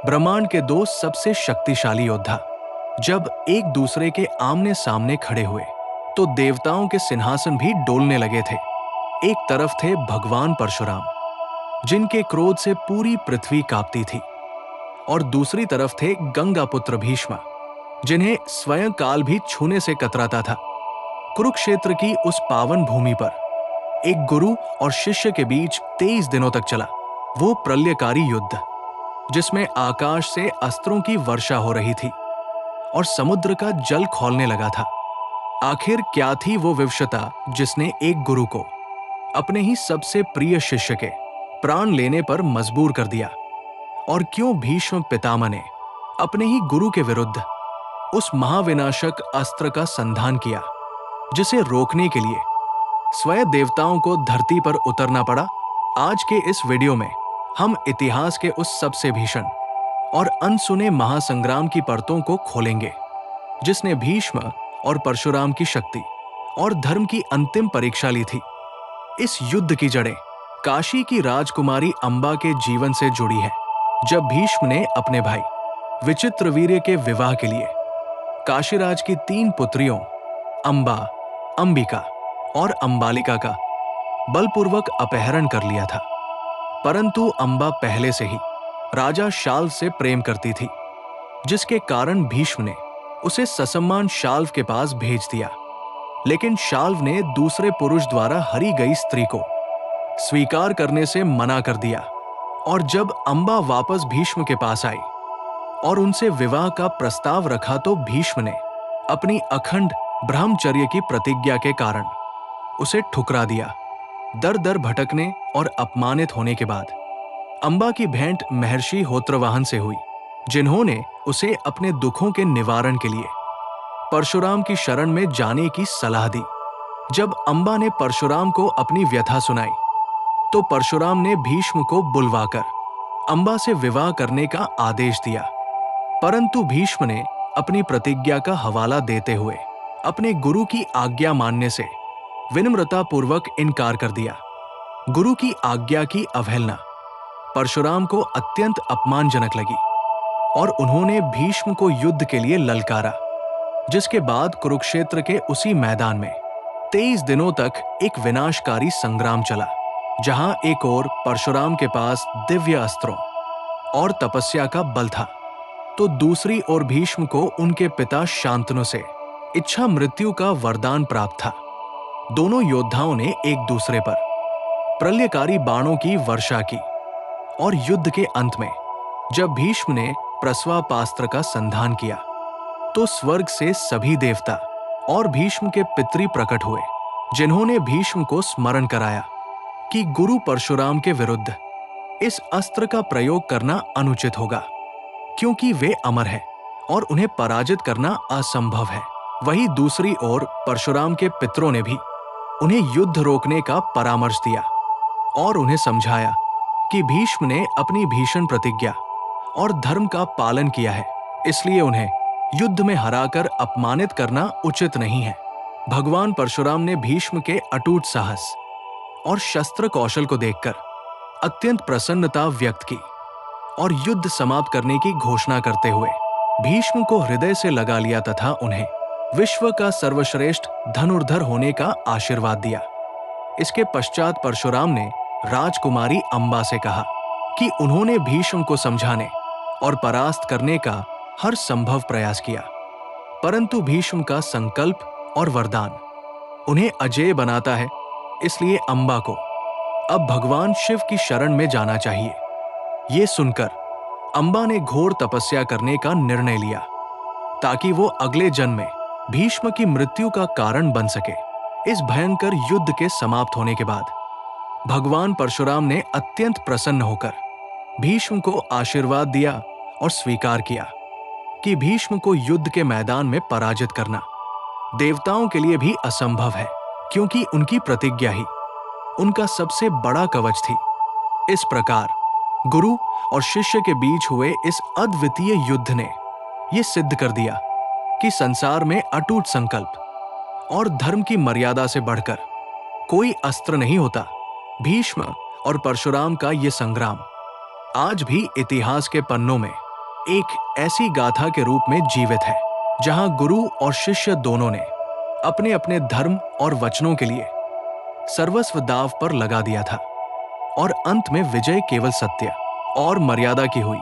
ब्रह्मांड के दो सबसे शक्तिशाली योद्धा जब एक दूसरे के आमने सामने खड़े हुए तो देवताओं के सिंहासन भी डोलने लगे थे। एक तरफ थे भगवान परशुराम, जिनके क्रोध से पूरी पृथ्वी कांपती थी, और दूसरी तरफ थे गंगा पुत्र भीष्म, जिन्हें स्वयं काल भी छूने से कतराता था। कुरुक्षेत्र की उस पावन भूमि पर एक गुरु और शिष्य के बीच 23 दिनों तक चला वो प्रलयकारी युद्ध, जिसमें आकाश से अस्त्रों की वर्षा हो रही थी और समुद्र का जल खौलने लगा था। आखिर क्या थी वो विवशता जिसने एक गुरु को अपने ही सबसे प्रिय शिष्य के प्राण लेने पर मजबूर कर दिया? और क्यों भीष्म पितामह ने अपने ही गुरु के विरुद्ध उस महाविनाशक अस्त्र का संधान किया, जिसे रोकने के लिए स्वयं देवताओं को धरती पर उतरना पड़ा? आज के इस वीडियो में हम इतिहास के उस सबसे भीषण और अनसुने महासंग्राम की परतों को खोलेंगे, जिसने भीष्म और परशुराम की शक्ति और धर्म की अंतिम परीक्षा ली थी। इस युद्ध की जड़ें काशी की राजकुमारी अंबा के जीवन से जुड़ी हैं, जब भीष्म ने अपने भाई विचित्रवीर्य के विवाह के लिए काशीराज की 3 पुत्रियों अंबा, अंबिका और अंबालिका का बलपूर्वक अपहरण कर लिया था। परंतु अंबा पहले से ही राजा शाल्व से प्रेम करती थी, जिसके कारण भीष्म ने उसे ससम्मान शाल्व के पास भेज दिया। लेकिन शाल्व ने दूसरे पुरुष द्वारा हरी गई स्त्री को स्वीकार करने से मना कर दिया, और जब अंबा वापस भीष्म के पास आई और उनसे विवाह का प्रस्ताव रखा तो भीष्म ने अपनी अखंड ब्रह्मचर्य की प्रतिज्ञा के कारण उसे ठुकरा दिया। दर दर भटकने और अपमानित होने के बाद अंबा की भेंट महर्षि होत्रवाहन से हुई, जिन्होंने उसे अपने दुखों के निवारण के लिए परशुराम की शरण में जाने की सलाह दी। जब अंबा ने परशुराम को अपनी व्यथा सुनाई तो परशुराम ने भीष्म को बुलवाकर अंबा से विवाह करने का आदेश दिया। परंतु भीष्म ने अपनी प्रतिज्ञा का हवाला देते हुए अपने गुरु की आज्ञा मानने से विनम्रतापूर्वक इनकार कर दिया। गुरु की आज्ञा की अवहेलना परशुराम को अत्यंत अपमानजनक लगी और उन्होंने भीष्म को युद्ध के लिए ललकारा, जिसके बाद कुरुक्षेत्र के उसी मैदान में 23 दिनों तक एक विनाशकारी संग्राम चला, जहां एक ओर परशुराम के पास दिव्य अस्त्रों और तपस्या का बल था, तो दूसरी ओर भीष्म को उनके पिता शांतनु से इच्छा मृत्यु का वरदान प्राप्त था। दोनों योद्धाओं ने एक दूसरे पर प्रलयकारी बाणों की वर्षा की, और युद्ध के अंत में जब भीष्म ने प्रस्वापास्त्र का संधान किया तो स्वर्ग से सभी देवता और भीष्म के पितृ प्रकट हुए, जिन्होंने भीष्म को स्मरण कराया कि गुरु परशुराम के विरुद्ध इस अस्त्र का प्रयोग करना अनुचित होगा, क्योंकि वे अमर हैं और उन्हें पराजित करना असंभव है। वहीं दूसरी ओर परशुराम के पितरों ने भी उन्हें युद्ध रोकने का परामर्श दिया और उन्हें समझाया कि भीष्म ने अपनी भीषण प्रतिज्ञा और धर्म का पालन किया है, इसलिए उन्हें युद्ध में हराकर अपमानित करना उचित नहीं है। भगवान परशुराम ने भीष्म के अटूट साहस और शस्त्र कौशल को देखकर अत्यंत प्रसन्नता व्यक्त की और युद्ध समाप्त करने की घोषणा करते हुए भीष्म को हृदय से लगा लिया तथा उन्हें विश्व का सर्वश्रेष्ठ धनुर्धर होने का आशीर्वाद दिया। इसके पश्चात परशुराम ने राजकुमारी अंबा से कहा कि उन्होंने भीष्म को समझाने और परास्त करने का हर संभव प्रयास किया, परंतु भीष्म का संकल्प और वरदान उन्हें अजेय बनाता है, इसलिए अंबा को अब भगवान शिव की शरण में जाना चाहिए। ये सुनकर अंबा ने घोर तपस्या करने का निर्णय लिया, ताकि वो अगले जन्म में भीष्म की मृत्यु का कारण बन सके। इस भयंकर युद्ध के समाप्त होने के बाद भगवान परशुराम ने अत्यंत प्रसन्न होकर भीष्म को आशीर्वाद दिया और स्वीकार किया कि भीष्म को युद्ध के मैदान में पराजित करना देवताओं के लिए भी असंभव है, क्योंकि उनकी प्रतिज्ञा ही उनका सबसे बड़ा कवच थी। इस प्रकार गुरु और शिष्य के बीच हुए इस अद्वितीय युद्ध ने यह सिद्ध कर दिया कि संसार में अटूट संकल्प और धर्म की मर्यादा से बढ़कर कोई अस्त्र नहीं होता। भीष्म और परशुराम का ये संग्राम आज भी इतिहास के पन्नों में एक ऐसी गाथा के रूप में जीवित है जहां गुरु और शिष्य दोनों ने अपने अपने धर्म और वचनों के लिए सर्वस्व दांव पर लगा दिया था और अंत में विजय केवल सत्य और मर्यादा की हुई।